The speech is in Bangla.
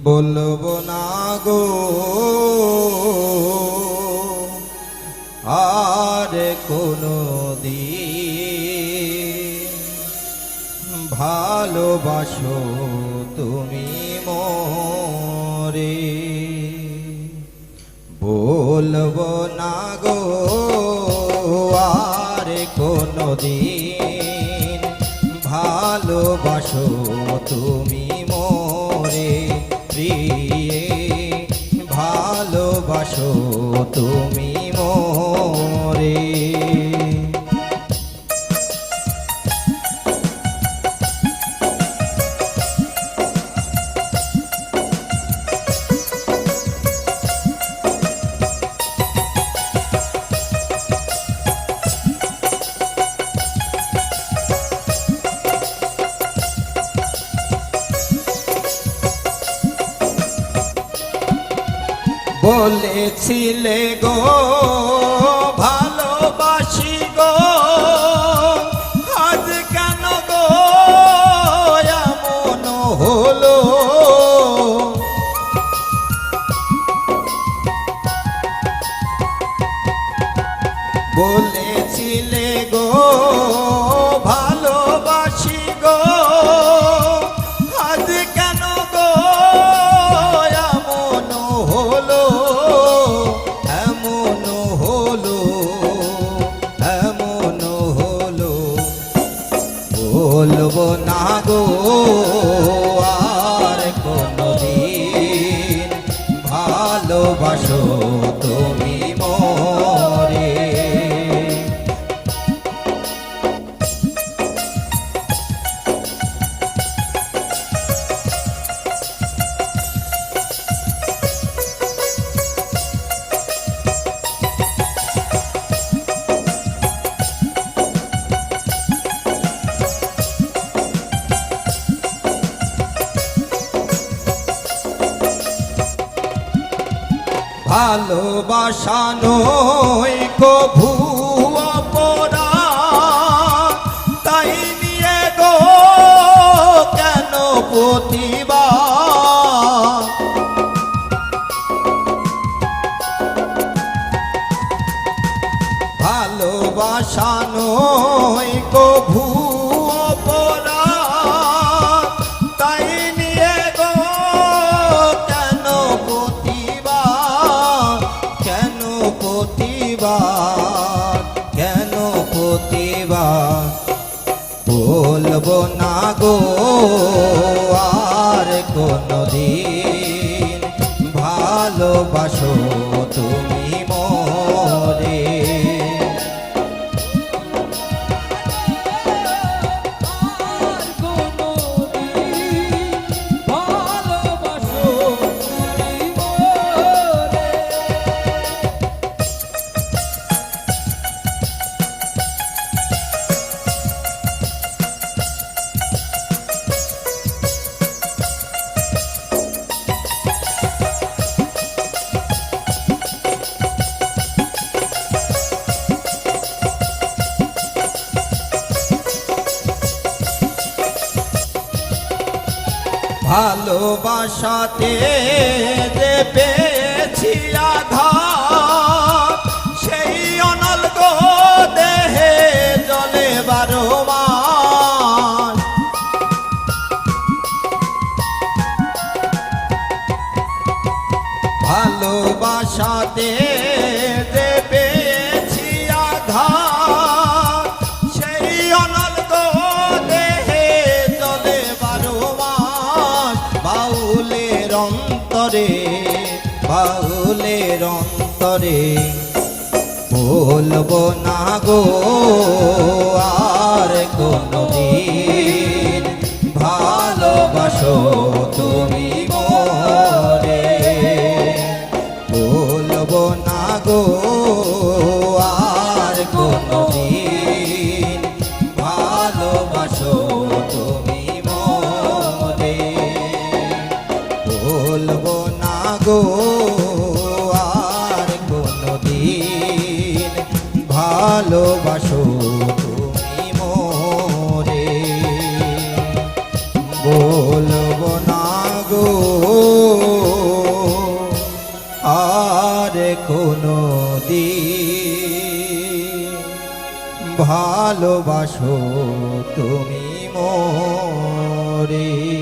বলবো না গো আর কোনো দিন ভালোবাসো তুমি মোরে। বলবো না গো আর কোনো দিন ভালোবাসো তুমি মোরে। প্রিয়ে ভালোবাসো তুমি মোরে। বলেছিলে গো ভালোবাসি গো, আজ কেন গো এমন হলো। বলেছিলে গো ভালোবাসি গো, আজ কেন গো এমন হলো। এমন হলো, এমন হলো। বলবো না গো আর কোনো দিন ভালোবাসো তুমি মোরে। ভালোবাসা নয় কভু অপরাধ, তাই নিয়ে গো কেন প্রতিবাদ। ভালোবাসা নয় কভু অপরাধ, তাই নিয়ে গো কেন প্রতিবাদ। কেন প্রতিবাদ, কেন প্রতিবাদ। বলবো না গো আর কোনো দিন ভালোবাসো তুমি মোরে। ভালোবাসাতে যে পেয়েছি আঘাত, সেই অনল গো দেহে জলে 12 মাস। ভালোবাসাতে যে পেয়েছি আঘাত, সেই অনল গো দেহে জলে 12 মাস। বাউলের অন্তরে, বাউলের অন্তরে। বলবো না গো আর কোনো দিন ভালোবাসো তুমি মোরে। বলবো না গো আর কোনো দিন ভালোবাসো তুমি মোরে। বলবো না গো আর কোনো দিন ভালোবাসো তুমি মোরে। বলবো না গো আর কোনো দিন ভালোবাসো তুমি মোরে।